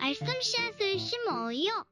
말씀 씨앗을 심어요.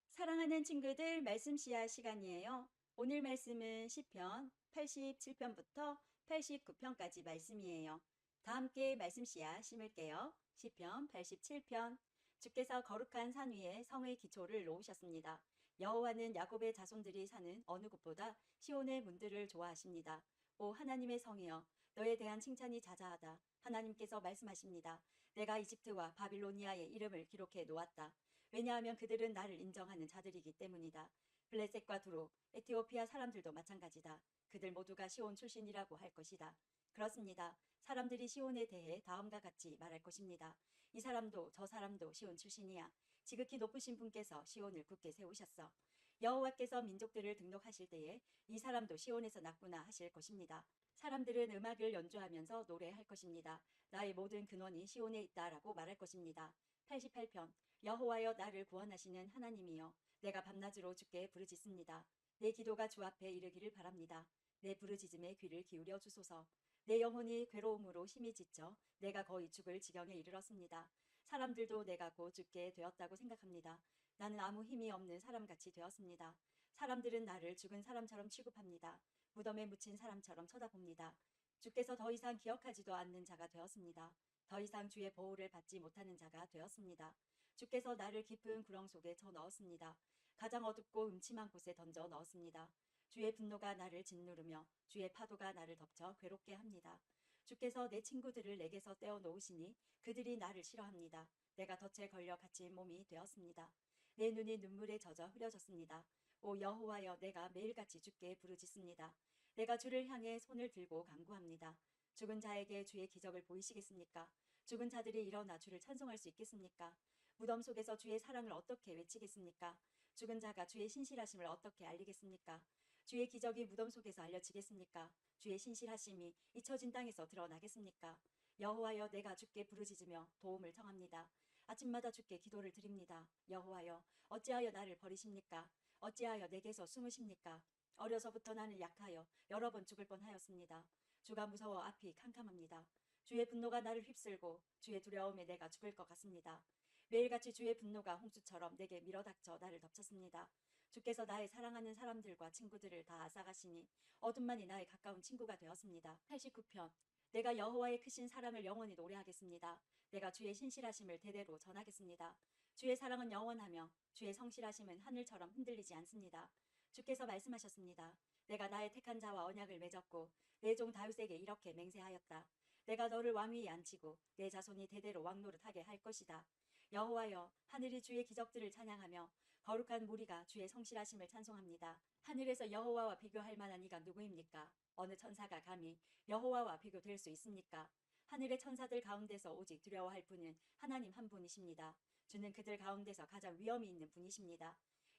사랑하는 친구들, 말씀 씨앗 시간이에요. 오늘 말씀은 시편 87편부터 89편까지 말씀이에요. 다 함께 말씀 씨앗 심을게요. 시편 87편. 주께서 거룩한 산 위에 성의 기초를 놓으셨습니다. 여호와는 야곱의 자손들이 사는 어느 곳보다 시온의 문들을 좋아하십니다. 오 하나님의 성이여, 너에 대한 칭찬이 자자하다. 하나님께서 말씀하십니다. 내가 이집트와 바빌로니아의 이름을 기록해 놓았다. 왜냐하면 그들은 나를 인정하는 자들이기 때문이다. 블레셋과 두로, 에티오피아 사람들도 마찬가지다. 그들 모두가 시온 출신이라고 할 것이다. 그렇습니다. 사람들이 시온에 대해 다음과 같이 말할 것입니다. 이 사람도 저 사람도 시온 출신이야. 지극히 높으신 분께서 시온을 굳게 세우셨어. 여호와께서 민족들을 등록하실 때에 이 사람도 시온에서 났구나 하실 것입니다. 사람들은 음악을 연주하면서 노래할 것입니다. 나의 모든 근원이 시온에 있다라고 말할 것입니다. 88편. 여호와여, 나를 구원하시는 하나님이여, 내가 밤낮으로 주께 부르짖습니다. 내 기도가 주 앞에 이르기를 바랍니다. 내 부르짖음에 귀를 기울여 주소서. 내 영혼이 괴로움으로 힘이 지쳐 내가 거의 죽을 지경에 이르렀습니다. 사람들도 내가 곧 죽게 되었다고 생각합니다. 나는 아무 힘이 없는 사람같이 되었습니다. 사람들은 나를 죽은 사람처럼 취급합니다. 무덤에 묻힌 사람처럼 쳐다봅니다. 주께서 더 이상 기억하지도 않는 자가 되었습니다. 더 이상 주의 보호를 받지 못하는 자가 되었습니다. 주께서 나를 깊은 구렁 속에 쳐 넣었습니다. 가장 어둡고 음침한 곳에 던져 넣었습니다. 주의 분노가 나를 짓누르며 주의 파도가 나를 덮쳐 괴롭게 합니다. 주께서 내 친구들을 내게서 떼어 놓으시니 그들이 나를 싫어합니다. 내가 덫에 걸려 갇힌 몸이 되었습니다. 내 눈이 눈물에 젖어 흐려졌습니다. 오 여호와여, 내가 매일같이 주께 부르짖습니다. 내가 주를 향해 손을 들고 간구합니다. 죽은 자에게 주의 기적을 보이시겠습니까? 죽은 자들이 일어나 주를 찬송할 수 있겠습니까? 무덤 속에서 주의 사랑을 어떻게 외치겠습니까? 죽은 자가 주의 신실하심을 어떻게 알리겠습니까? 주의 기적이 무덤 속에서 알려지겠습니까? 주의 신실하심이 잊혀진 땅에서 드러나겠습니까? 여호와여, 내가 주께 부르짖으며 도움을 청합니다. 아침마다 주께 기도를 드립니다. 여호와여, 어찌하여 나를 버리십니까? 어찌하여 내게서 숨으십니까? 어려서부터 나는 약하여 여러 번 죽을 뻔하였습니다. 주가 무서워 앞이 캄캄합니다. 주의 분노가 나를 휩쓸고 주의 두려움에 내가 죽을 것 같습니다. 매일같이 주의 분노가 홍수처럼 내게 밀어닥쳐 나를 덮쳤습니다. 주께서 나의 사랑하는 사람들과 친구들을 다 앗아가시니 어둠만이 나의 가까운 친구가 되었습니다. 89편. 내가 여호와의 크신 사랑을 영원히 노래하겠습니다. 내가 주의 신실하심을 대대로 전하겠습니다. 주의 사랑은 영원하며 주의 성실하심은 하늘처럼 흔들리지 않습니다. 주께서 말씀하셨습니다. 내가 나의 택한 자와 언약을 맺었고 내 종 다윗에게 이렇게 맹세하였다. 내가 너를 왕위에 앉히고 내 자손이 대대로 왕노릇하게 할 것이다. 여호와여, 하늘이 주의 기적들을 찬양하며 거룩한 무리가 주의 성실하심을 찬송합니다. 하늘에서 여호와와 비교할 만한 이가 누구입니까? 어느 천사가 감히 여호와와 비교될 수 있습니까? 하늘의 천사들 가운데서 오직 두려워할 분은 하나님 한 분이십니다. 주는 그들 가운데서 가장 위엄이 있는 분이십니다.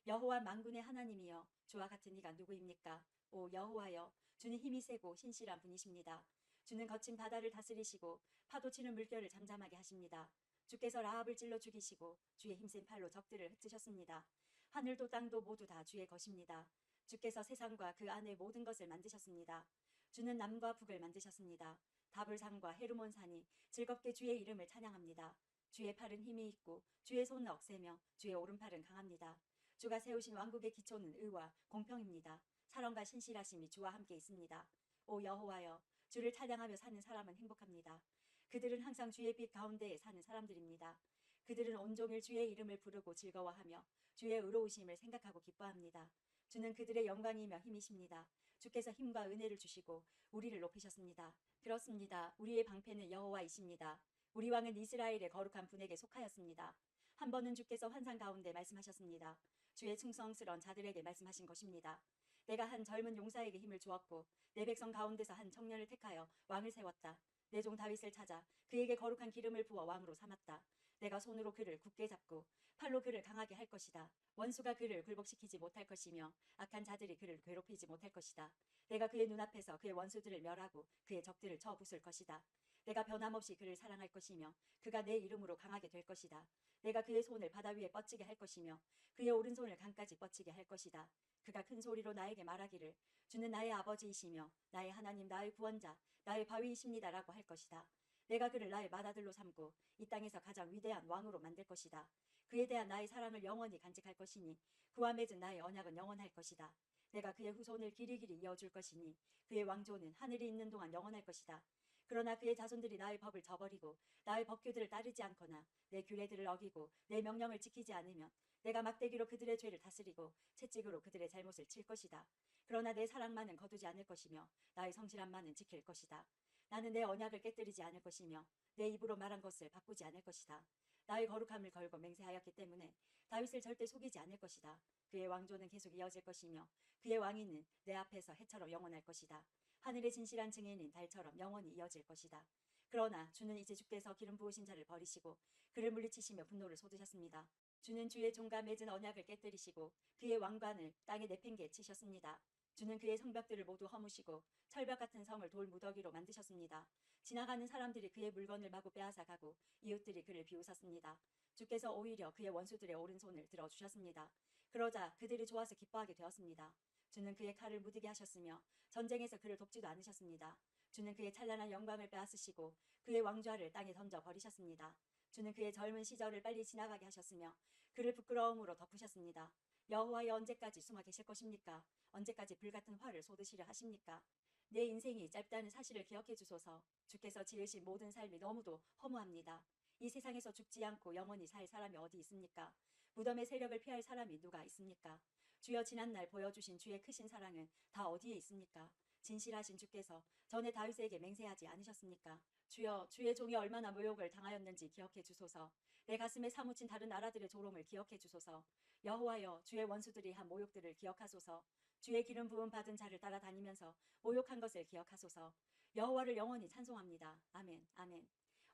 여호와 만군의 하나님이여, 주와 같은 이가 누구입니까? 오 여호와여, 주는 힘이 세고 신실한 분이십니다. 주는 거친 바다를 다스리시고 파도 치는 물결을 잠잠하게 하십니다. 주께서 라합을 찔러 죽이시고 주의 힘센 팔로 적들을 흩으셨습니다. 하늘도 땅도 모두 다 주의 것입니다. 주께서 세상과 그 안의 모든 것을 만드셨습니다. 주는 남과 북을 만드셨습니다. 다불산과 헤르몬 산이 즐겁게 주의 이름을 찬양합니다. 주의 팔은 힘이 있고 주의 손은 억세며 주의 오른팔은 강합니다. 주가 세우신 왕국의 기초는 의와 공평입니다. 사랑과 신실하심이 주와 함께 있습니다. 오 여호와여, 주를 찬양하며 사는 사람은 행복합니다. 그들은 항상 주의 빛 가운데에 사는 사람들입니다. 그들은 온종일 주의 이름을 부르고 즐거워하며 주의 의로우심을 생각하고 기뻐합니다. 주는 그들의 영광이며 힘이십니다. 주께서 힘과 은혜를 주시고 우리를 높이셨습니다. 그렇습니다. 우리의 방패는 여호와이십니다. 우리 왕은 이스라엘의 거룩한 분에게 속하였습니다. 한 번은 주께서 환상 가운데 말씀하셨습니다. 주의 충성스러운 자들에게 말씀하신 것입니다. 내가 한 젊은 용사에게 힘을 주었고 내 백성 가운데서 한 청년을 택하여 왕을 세웠다. 내 종 다윗을 찾아 그에게 거룩한 기름을 부어 왕으로 삼았다. 내가 손으로 그를 굳게 잡고 팔로 그를 강하게 할 것이다. 원수가 그를 굴복시키지 못할 것이며 악한 자들이 그를 괴롭히지 못할 것이다. 내가 그의 눈앞에서 그의 원수들을 멸하고 그의 적들을 쳐 부술 것이다. 내가 변함없이 그를 사랑할 것이며 그가 내 이름으로 강하게 될 것이다. 내가 그의 손을 바다 위에 뻗치게 할 것이며 그의 오른손을 강까지 뻗치게 할 것이다. 그가 큰 소리로 나에게 말하기를 주는 나의 아버지이시며 나의 하나님 나의 구원자 나의 바위이십니다라고 할 것이다. 내가 그를 나의 맏아들로 삼고 이 땅에서 가장 위대한 왕으로 만들 것이다. 그에 대한 나의 사랑을 영원히 간직할 것이니 그와 맺은 나의 언약은 영원할 것이다. 내가 그의 후손을 길이길이 이어줄 것이니 그의 왕조는 하늘이 있는 동안 영원할 것이다. 그러나 그의 자손들이 나의 법을 저버리고 나의 법규들을 따르지 않거나 내 규례들을 어기고 내 명령을 지키지 않으면 내가 막대기로 그들의 죄를 다스리고 채찍으로 그들의 잘못을 칠 것이다. 그러나 내 사랑만은 거두지 않을 것이며 나의 성실함만은 지킬 것이다. 나는 내 언약을 깨뜨리지 않을 것이며 내 입으로 말한 것을 바꾸지 않을 것이다. 나의 거룩함을 걸고 맹세하였기 때문에 다윗을 절대 속이지 않을 것이다. 그의 왕조는 계속 이어질 것이며 그의 왕위는 내 앞에서 해처럼 영원할 것이다. 하늘의 진실한 증인인 달처럼 영원히 이어질 것이다. 그러나 주는 이제 주께서 기름 부으신 자를 버리시고 그를 물리치시며 분노를 쏟으셨습니다. 주는 주의 종과 맺은 언약을 깨뜨리시고 그의 왕관을 땅에 내팽개 치셨습니다. 주는 그의 성벽들을 모두 허무시고 철벽 같은 성을 돌 무더기로 만드셨습니다. 지나가는 사람들이 그의 물건을 마구 빼앗아 가고 이웃들이 그를 비웃었습니다. 주께서 오히려 그의 원수들의 오른손을 들어주셨습니다. 그러자 그들이 좋아서 기뻐하게 되었습니다. 주는 그의 칼을 무디게 하셨으며 전쟁에서 그를 돕지도 않으셨습니다. 주는 그의 찬란한 영광을 빼앗으시고 그의 왕좌를 땅에 던져 버리셨습니다. 주는 그의 젊은 시절을 빨리 지나가게 하셨으며 그를 부끄러움으로 덮으셨습니다. 여호와여 언제까지 숨어 계실 것입니까? 언제까지 불같은 화를 쏟으시려 하십니까? 내 인생이 짧다는 사실을 기억해 주소서. 주께서 지으신 모든 삶이 너무도 허무합니다. 이 세상에서 죽지 않고 영원히 살 사람이 어디 있습니까? 무덤의 세력을 피할 사람이 누가 있습니까? 주여 지난날 보여주신 주의 크신 사랑은 다 어디에 있습니까? 진실하신 주께서 전에 다윗에게 맹세하지 않으셨습니까? 주여 주의 종이 얼마나 모욕을 당하였는지 기억해 주소서. 내 가슴에 사무친 다른 나라들의 조롱을 기억해 주소서. 여호와여 주의 원수들이 한 모욕들을 기억하소서. 주의 기름 부음 받은 자를 따라다니면서 모욕한 것을 기억하소서. 여호와를 영원히 찬송합니다. 아멘 아멘.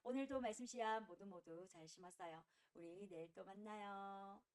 오늘도 말씀 씨앗 모두 잘 심었어요. 우리 내일 또 만나요.